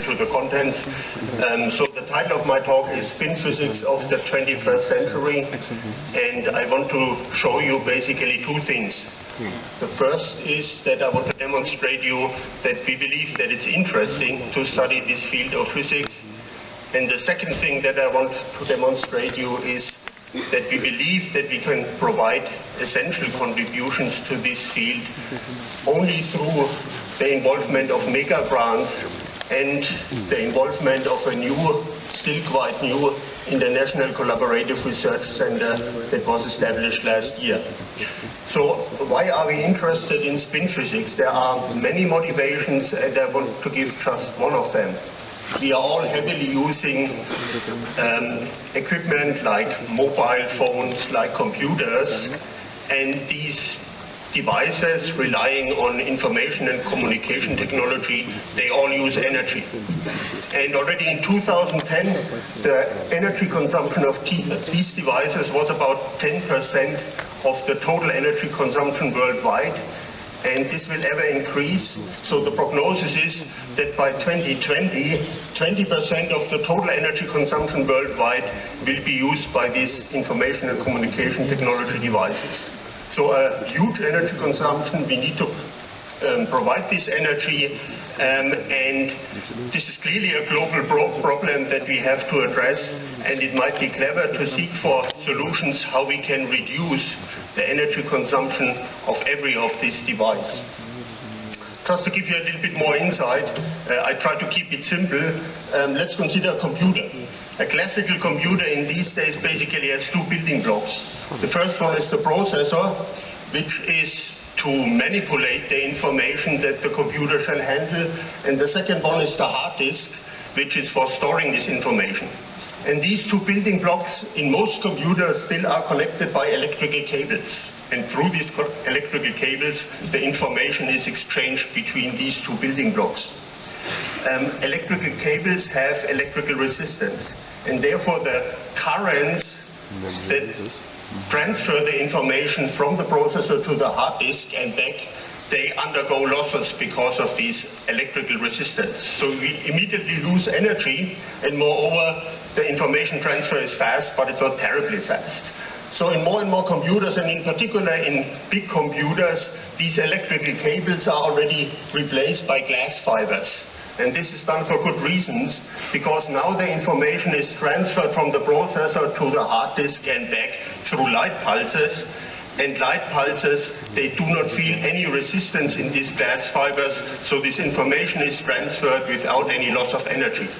to the contents. So the title of my talk is Spin Physics of the 21st Century, and I want to show you basically two things. The first is that I want to demonstrate you that we believe that it's interesting to study this field of physics. And the second thing that I want to demonstrate you is that we believe that we can provide essential contributions to this field only through the involvement of mega grants and the involvement of a new, still quite new, International Collaborative Research Center that was established last year. So why are we interested in spin physics? There are many motivations, and I want to give just one of them. We are all heavily using equipment like mobile phones, like computers, and these devices relying on information and communication technology, they all use energy. And already in 2010, the energy consumption of these devices was about 10% of the total energy consumption worldwide. And this will ever increase. So the prognosis is that by 2020, 20% of the total energy consumption worldwide will be used by these information and communication technology devices. So a huge energy consumption, we need to provide this energy, and this is clearly a global problem that we have to address, and it might be clever to seek for solutions how we can reduce the energy consumption of every of these devices. Just to give you a little bit more insight, I try to keep it simple. Let's consider a computer. A classical computer in these days basically has two building blocks. The first one is the processor, which is to manipulate the information that the computer shall handle, and the second one is the hard disk, which is for storing this information. And these two building blocks in most computers still are connected by electrical cables. And through these electrical cables, the information is exchanged between these two building blocks. Electrical cables have electrical resistance, and therefore the currents that transfer the information from the processor to the hard disk and back, they undergo losses because of these electrical resistance. So we immediately lose energy, and moreover, the information transfer is fast, but it's not terribly fast. So in more and more computers, and in particular in big computers, these electrical cables are already replaced by glass fibers. And this is done for good reasons, because now the information is transferred from the processor to the hard disk and back through light pulses. And light pulses, they do not feel any resistance in these glass fibers, so this information is transferred without any loss of energy.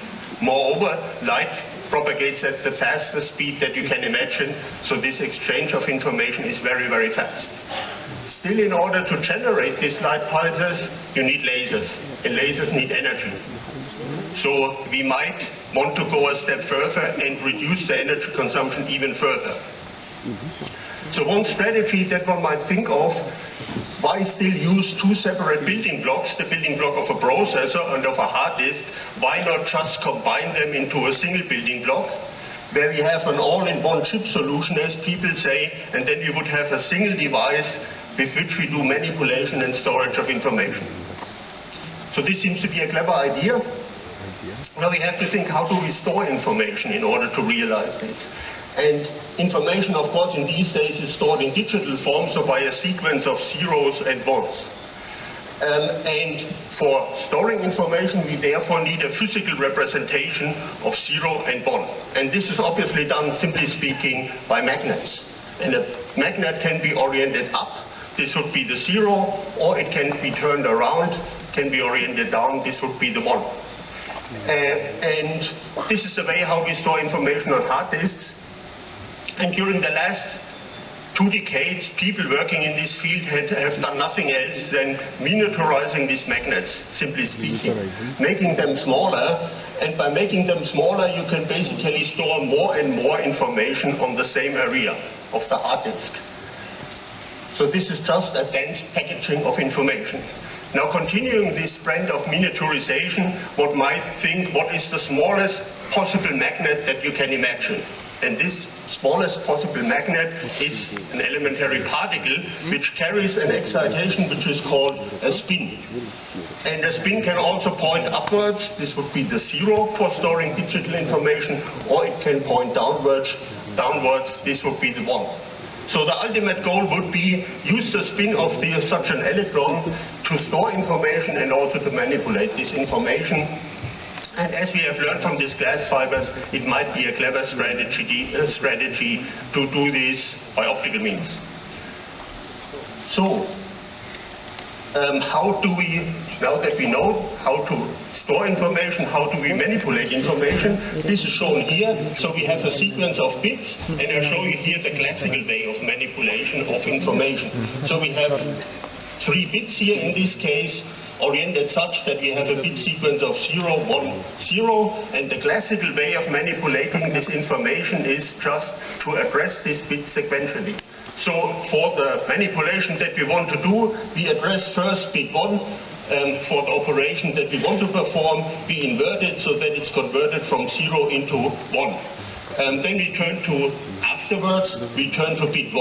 Moreover, light propagates at the fastest speed that you can imagine, so this exchange of information is very, very fast. Still, in order to generate these light pulses, you need lasers, and lasers need energy. So we might want to go a step further and reduce the energy consumption even further. So one strategy that one might think of, why still use two separate building blocks, the building block of a processor and of a hard disk? Why not just combine them into a single building block, where we have an all-in-one chip solution, as people say, and then we would have a single device with which we do manipulation and storage of information. So this seems to be a clever idea. Now we have to think, how do we store information in order to realize this? And information, of course, in these days is stored in digital form, so by a sequence of zeros and ones. And for storing information, we therefore need a physical representation of 0 and 1. And this is obviously done, simply speaking, by magnets. And a magnet can be oriented up, this would be the 0, or it can be turned around, can be oriented down, this would be the 1. And this is the way how we store information on hard disks. And during the last 2 decades, people working in this field have done nothing else than miniaturizing these magnets, simply speaking, making them smaller. And by making them smaller, you can basically store more and more information on the same area of the hard disk. So this is just a dense packaging of information. Now, continuing this trend of miniaturization, one might think, what is the smallest possible magnet that you can imagine? And this smallest possible magnet is an elementary particle which carries an excitation which is called a spin. And a spin can also point upwards. This would be the 0 for storing digital information, or it can point downwards. This would be the 1. So the ultimate goal would be use the spin of such an electron to store information and also to manipulate this information. And as we have learned from these glass fibers, it might be a clever strategy to do this by optical means. So, how do we, now that we know how to store information, how do we manipulate information? This is shown here. So we have a sequence of bits, and I show you here the classical way of manipulation of information. So we have 3 bits here in this case, oriented such that we have a bit sequence of 0, 1, 0, and the classical way of manipulating this information is just to address this bit sequentially. So for the manipulation that we want to do, we address first bit 1. For the operation that we want to perform, we invert it so that it's converted from 0 into 1. Then we turn to, afterwards, we turn to bit 2,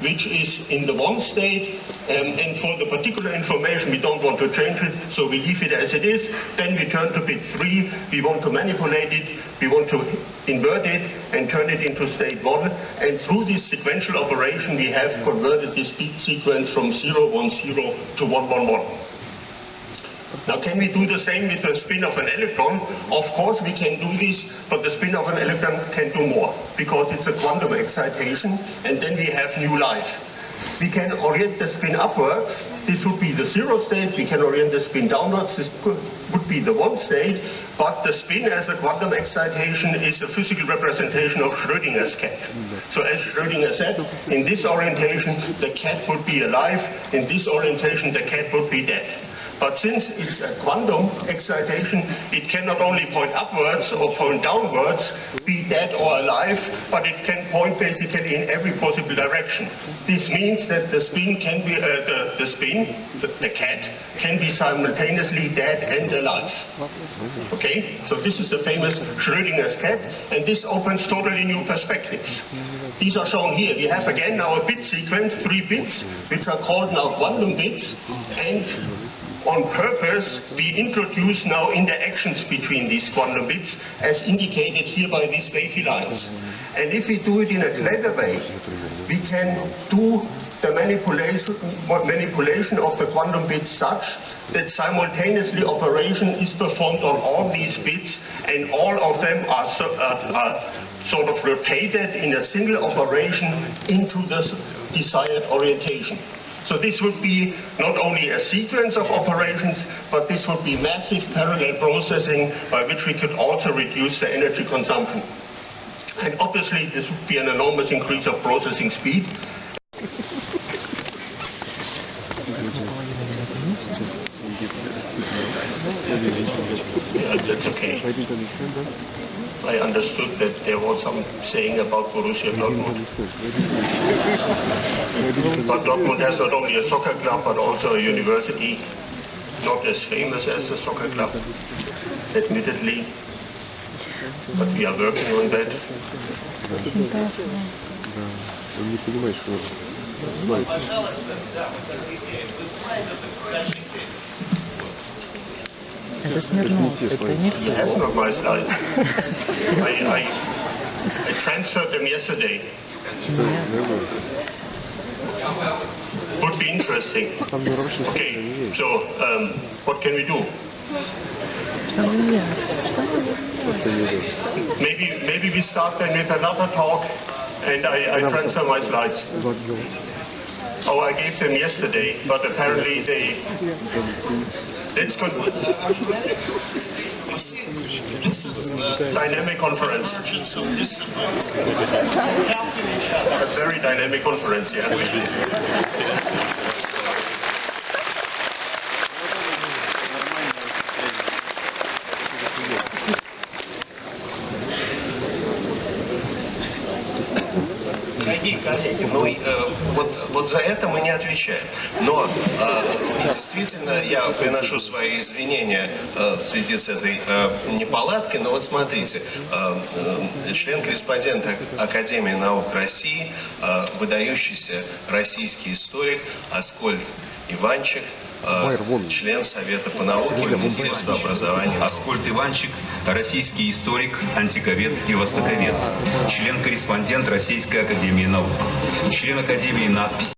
which is in the 1 state, and for the particular information we don't want to change it, so we leave it as it is. Then we turn to bit 3, we want to manipulate it, we want to invert it and turn it into state 1, and through this sequential operation we have converted this bit sequence from 0, 1, 0 to 1, 1, 1. Now, can we do the same with the spin of an electron? Of course we can do this, but the spin of an electron can do more, because it's a quantum excitation, and then we have new life. We can orient the spin upwards. This would be the 0 state. We can orient the spin downwards. This would be the 1 state. But the spin as a quantum excitation is a physical representation of Schrödinger's cat. So as Schrödinger said, in this orientation the cat would be alive. In this orientation the cat would be dead. But since it's a quantum excitation, it can not only point upwards or point downwards, be dead or alive, but it can point basically in every possible direction. This means that the spin can be, the cat, can be simultaneously dead and alive. Okay? So this is the famous Schrödinger's cat, and this opens totally new perspectives. These are shown here. We have again our bit sequence, 3 bits, which are called now quantum bits, and on purpose, we introduce now interactions between these quantum bits, as indicated here by these wavy lines. And if we do it in a clever way, we can do the manipulation of the quantum bits such that simultaneously operation is performed on all these bits, and all of them are sort of rotated in a single operation into the desired orientation. So this would be not only a sequence of operations, but this would be massive parallel processing by which we could also reduce the energy consumption. And obviously this would be an enormous increase of processing speed. Yeah, that's okay. I understood that there was some saying about Borussia Dortmund. But Dortmund has not only a soccer club, but also a university, not as famous as the soccer club, admittedly. But we are working on that. Это Смирнов, это никто. That's not my slides. I transferred them yesterday. Would be interesting. Okay, so what can we do? Maybe we start then with another talk, and I transfer my slides. Oh, I gave them yesterday, but apparently they... Let's go. Dynamic conference. A very dynamic conference, yeah. Коллеги, ну вот за это мы не отвечаем. Но действительно я приношу свои извинения в связи с этой неполадкой. Но вот смотрите, член-корреспондент Академии наук России, выдающийся российский историк Аскольд Иванчик, член Совета по науке Министерства образования. Аскольд Иванчик, российский историк, антиковед и востоковед, член-корреспондент Российской академии наук, член Академии надписи.